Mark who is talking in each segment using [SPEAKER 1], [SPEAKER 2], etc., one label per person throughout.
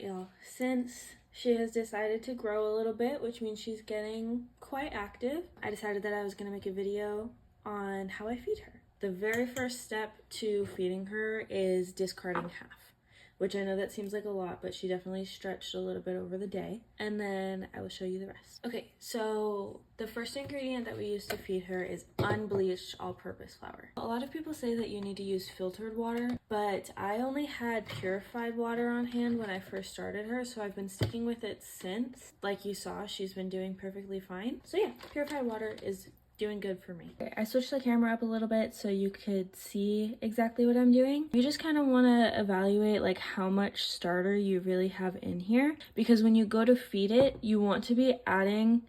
[SPEAKER 1] Alright y'all, since she has decided to grow a little bit, which means she's getting quite active, I decided that I was going to make a video on how I feed her. The very first step to feeding her is discarding half, which I know that seems like a lot, but she definitely stretched a little bit over the day. And then I will show you the rest. Okay, so the first ingredient that we use to feed her is unbleached all-purpose flour. A lot of people say that you need to use filtered water, but I only had purified water on hand when I first started her, so I've been sticking with it since. Like you saw, she's been doing perfectly fine. So yeah, purified water is doing good for me. I switched the camera up a little bit so you could see exactly what I'm doing. You just kind of want to evaluate like how much starter you really have in here, because when you go to feed it, you want to be adding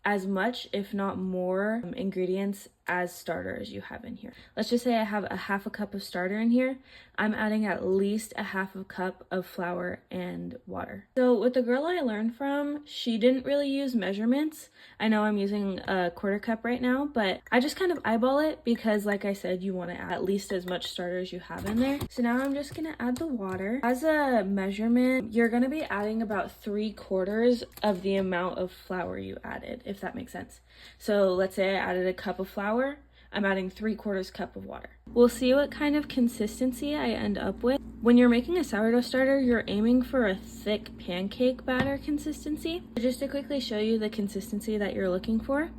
[SPEAKER 1] as much, if not more, ingredients as starter as you have in here. Let's just say I have a half a cup of starter in here. I'm adding at least a half a cup of flour and water. So with the girl I learned from, she didn't really use measurements. I know I'm using a quarter cup right now, but I just kind of eyeball it because, like I said, you want to add at least as much starter as you have in there. So now I'm just gonna add the water. As a measurement, you're gonna be adding about 3/4 of the amount of flour you added, if that makes sense. So let's say I added a cup of flour, I'm adding 3/4 cup of water. We'll see what kind of consistency I end up with. When you're making a sourdough starter, you're aiming for a thick pancake batter consistency. Just to quickly show you the consistency that you're looking for,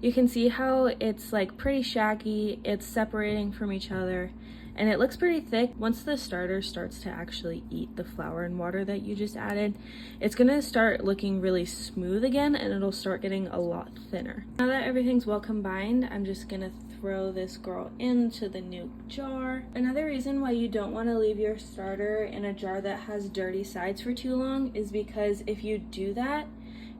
[SPEAKER 1] you can see how it's like pretty shaggy, it's separating from each other, and it looks pretty thick. Once the starter starts to actually eat the flour and water that you just added, it's gonna start looking really smooth again, and it'll start getting a lot thinner. Now that everything's well combined, I'm just gonna throw this girl into the new jar. Another reason why you don't want to leave your starter in a jar that has dirty sides for too long is because if you do that,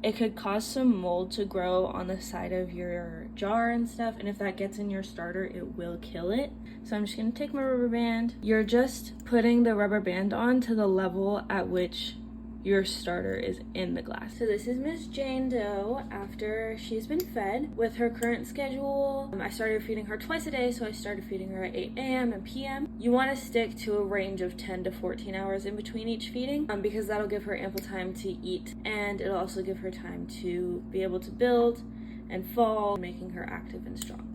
[SPEAKER 1] it could cause some mold to grow on the side of your jar and stuff, and if that gets in your starter, it will kill it. So I'm just gonna take my rubber band. You're just putting the rubber band on to the level at which your starter is in the glass. So this is Miss Jane Doe after she's been fed. With her current schedule, I started feeding her twice a day, so I started feeding her at 8 a.m. and p.m. You want to stick to a range of 10 to 14 hours in between each feeding, because that'll give her ample time to eat, and it'll also give her time to be able to build and fall, making her active and strong.